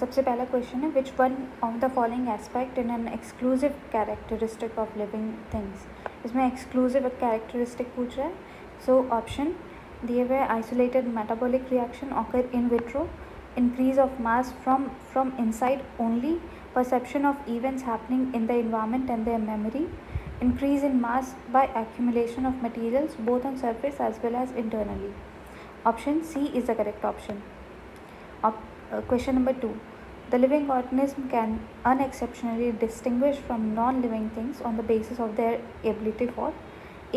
सबसे पहला क्वेश्चन है which one of the following aspect in an exclusive characteristic of living things. इसमें exclusive characteristic पूछ रहा है. सो ऑप्शन दिए हुए isolated metabolic reaction occur in vitro, increase of mass from inside only, perception of events happening in the environment and their memory, increase in mass by accumulation of materials both on surface as well as internally. Option C is the correct option. Question number 2. The living organism can unexceptionally distinguish from non-living things on the basis of their ability for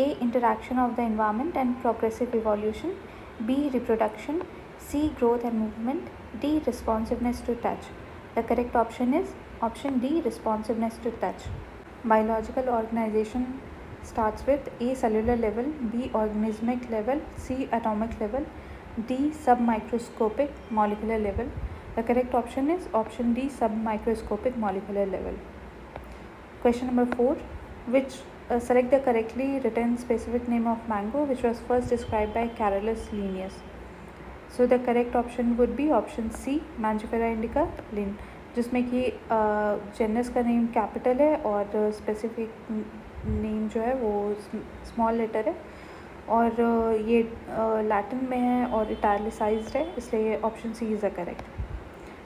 A. Interaction of the environment and progressive evolution, B. Reproduction, C. Growth and movement, D. Responsiveness to touch. The correct option is option D. Responsiveness to touch. Biological organization starts with A. Cellular level, B. Organismic level, C. Atomic level, D. Submicroscopic molecular level. The correct option is option D. Submicroscopic molecular level. Question number 4. Which select the correctly written specific name of mango which was first described by Carolus Linnaeus. So the correct option would be option C. Mangifera indica Linn, जिसमें कि genus का name capital है और specific name जो है वो small letter है और ये लैटिन में है और इटैलिसाइज्ड है, इसलिए option C is the correct.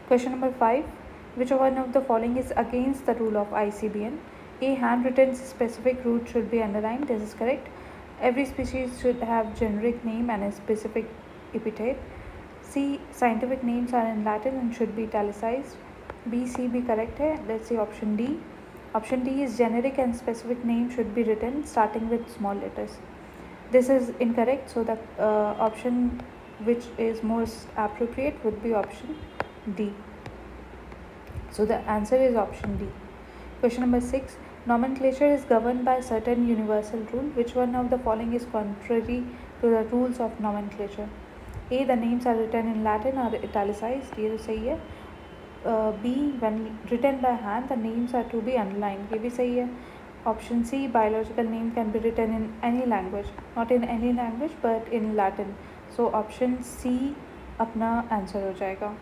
Question number 5. Which one of the following is against the rule of ICBN? A. Handwritten specific root should be underlined. This is correct. Every species should have generic name and a specific epithet. C. Scientific names are in Latin and should be italicized. B, C भी correct है. Let's see option D. Option D is generic and specific name should be written starting with small letters. This is incorrect. So the option which is most appropriate would be option D. So the answer is option D. Question number 6. Nomenclature is governed by certain universal rule. Which one of the following is contrary to the rules of nomenclature? A. The names are written in Latin or italicized. ये तो सही है. B. When written by hand, the names are to be underlined. ये भी सही है. Option C. Biological name can be written in any language. Not in any language but in Latin. So option C अपना answer हो जाएगा.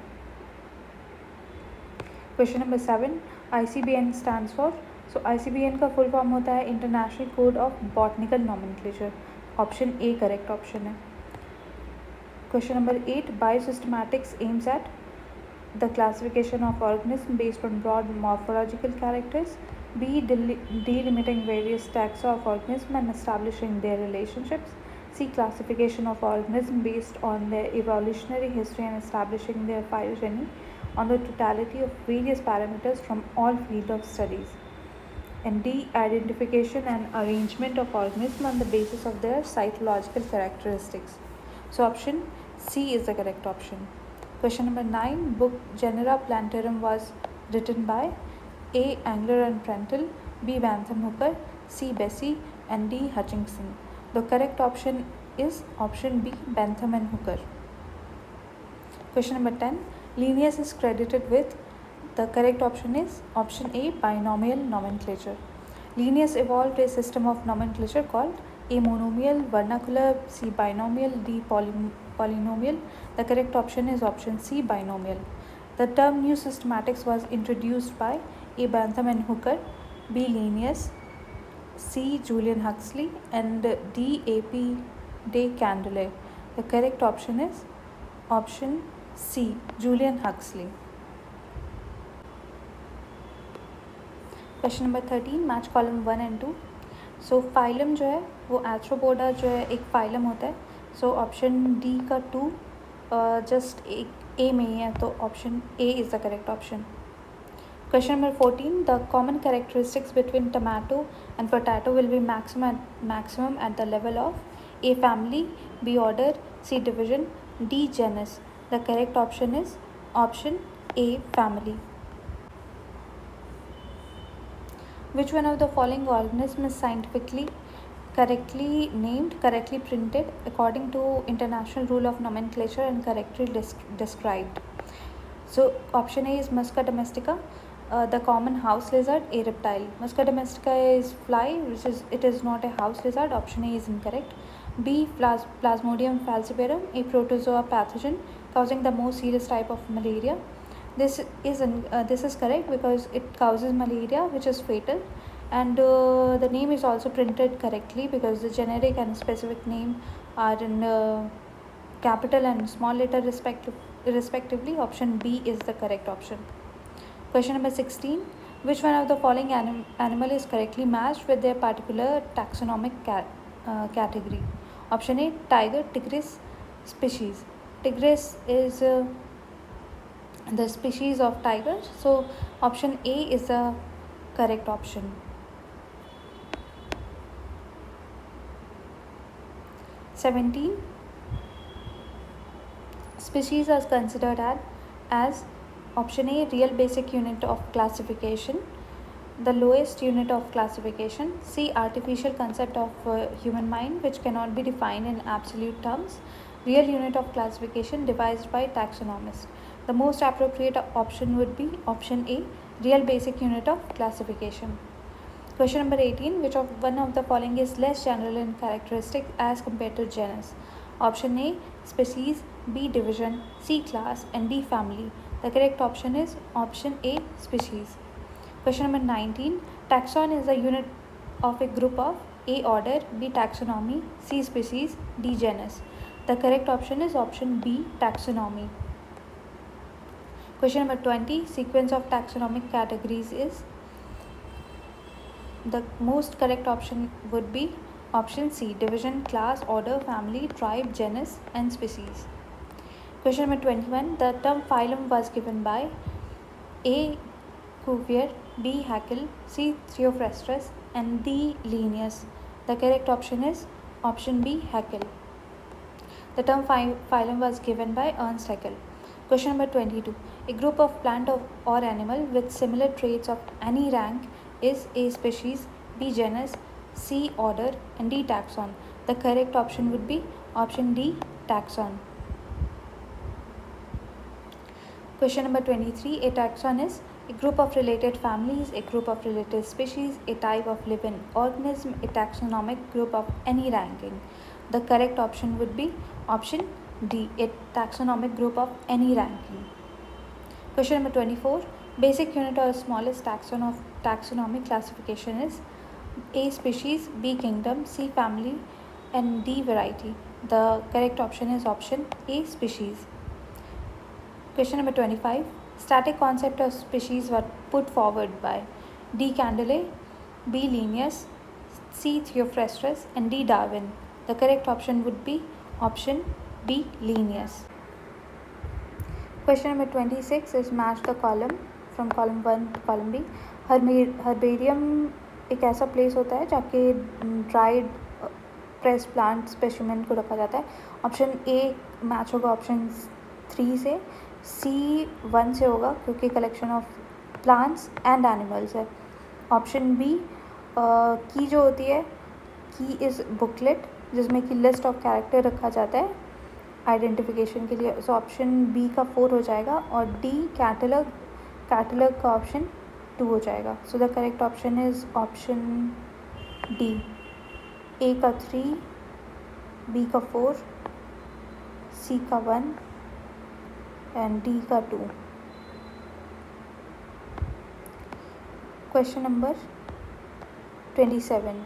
Question number 7. ICBN stands for. So ICBN का full form होता है international code of botanical nomenclature. Option A correct option है. Question number 8. Biosystematics aims at the classification of organisms based on broad morphological characters. B. Delimiting various taxa of organisms and establishing their relationships. C. Classification of organisms based on their evolutionary history and establishing their phylogeny on the totality of various parameters from all fields of studies. And D. Identification and arrangement of organisms on the basis of their cytological characteristics. So option C is the correct option. Question number 9. Book Genera Plantarum was written by A. Angler and Prentill, B. Bantam Hooker, C. Bessie, and D. Hutchinson. The correct option is option B. Bantam and Hooker. Question number 10. Linnaeus is credited with. The correct option is option A. Binomial nomenclature. Linnaeus evolved a system of nomenclature called A. Monomial, vernacular, C. Binomial, D. Polynomial. The correct option is option C. Binomial. The term new systematics was introduced by A. Bantam and Hooker, B. Linnaeus, C. Julian Huxley, and D. A.P. de Candolle. The correct option is option C. Julian Huxley. Question number 13. Match column 1 and 2. So phylum जो है वो Arthropoda जो है एक phylum होता है. So option D का 2 just एक A में ही है, तो option A is the correct option. Question number 14. The common characteristics between tomato and potato will be maximum at the level of A. Family, B. Order, C. Division, D. Genus. The correct option is option A. Family. Which one of the following organisms is scientifically correctly named, correctly printed according to international rule of nomenclature and correctly described? So option A is Musca domestica, the common house lizard, a reptile. Musca domestica is fly, it is not a house lizard. Option A is incorrect. B. Plasmodium falciparum, a protozoa pathogen causing the most serious type of malaria. This is correct because it causes malaria, which is fatal, and the name is also printed correctly because the generic and specific name are in capital and small letter respectively. Option B is the correct option. Question number 16. Which one of the following animal is correctly matched with their particular taxonomic category? Option A, tiger, tigris species. Tigris is the species of tiger, so option A is the correct option. 17. Species are considered as option A, real basic unit of classification, the lowest unit of classification. C, artificial concept of human mind which cannot be defined in absolute terms, real unit of classification devised by taxonomists. The most appropriate option would be option A, real basic unit of classification. Question number 18. Which of one of the following is less general in characteristic as compared to genus? Option A, species, B, division, C, class, and D, family. The correct option is option A, species. Question number 19. Taxon is a unit of a group of A, order, B, taxonomy, C, species, D, genus. The correct option is option B, taxonomy. Question number 20. Sequence of taxonomic categories is, the most correct option would be option C, division, class, order, family, tribe, genus, and species. Question number 21. The term phylum was given by A, Cuvier, B, Haeckel, C, Theophrastus, and D, Linnaeus. The correct option is option B, Haeckel. The term phylum was given by Ernst Haeckel. Question number 22. A group of plant or animal with similar traits of any rank is A, species, B, genus, C, order, and D, taxon. The correct option would be option D, taxon. Question number 23. A taxon is a group of related families, a group of related species, a type of living organism, a taxonomic group of any ranking. The correct option would be option D, a taxonomic group of any ranking. Question number 24. Basic unit or smallest taxon of taxonomic classification is A, species, B, kingdom, C, family, and D, variety. The correct option is option A, species. Question number 25. Static concept of species were put forward by D, Candelet, B, Linnaeus, C, Theophrastus, and D, Darwin. The correct option would be option B, Linnaeus. Question number 26 is match the column from column 1 to column B. Herbarium एक ऐसा place होता है जहाँ के dried press plant specimen को रखा जाता है. ऑप्शन ए मैच होगा ऑप्शन 3 से, सी 1 से होगा क्योंकि collection of plants and animals है. ऑप्शन बी की जो होती है, की इज़ बुकलेट जिसमें कि लिस्ट ऑफ कैरेक्टर रखा जाता है आइडेंटिफिकेशन के लिए. सो ऑप्शन बी का 4 हो जाएगा और डी कैटलॉग का ऑप्शन 2 हो जाएगा. So the correct option is option D. A का 3, बी का 4, सी का 1 एंड डी का 2. Question number 27.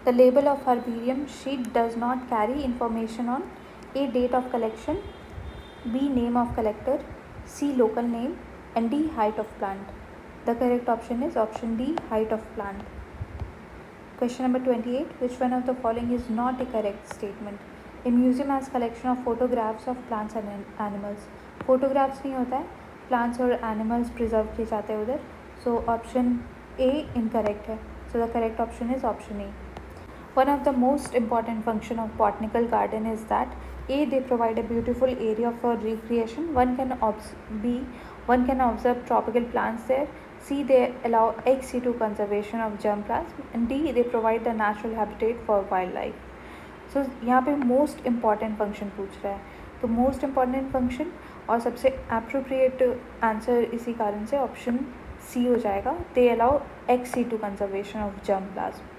The label of herbarium sheet does not carry information on A, date of collection, B, name of collector, C, local name, and D, height of plant. The correct option is option D, height of plant. Question number 28. Which one of the following is not a correct statement? A museum has collection of photographs of plants and animals. Photographs नहीं होता है, plants और animals preserve किए जाते हैं उधर. So option A incorrect है. So the correct option is option A. One of the most important function of botanical garden is that A, they provide a beautiful area for recreation. One can observe tropical plants there. C, they allow ex situ conservation of germplasm. And D, they provide the natural habitat for wildlife. So यहाँ पे most important function पूछ रहा है, तो most important function और सबसे appropriate answer इसी कारण से option C हो जाएगा. They allow ex situ conservation of germplasm.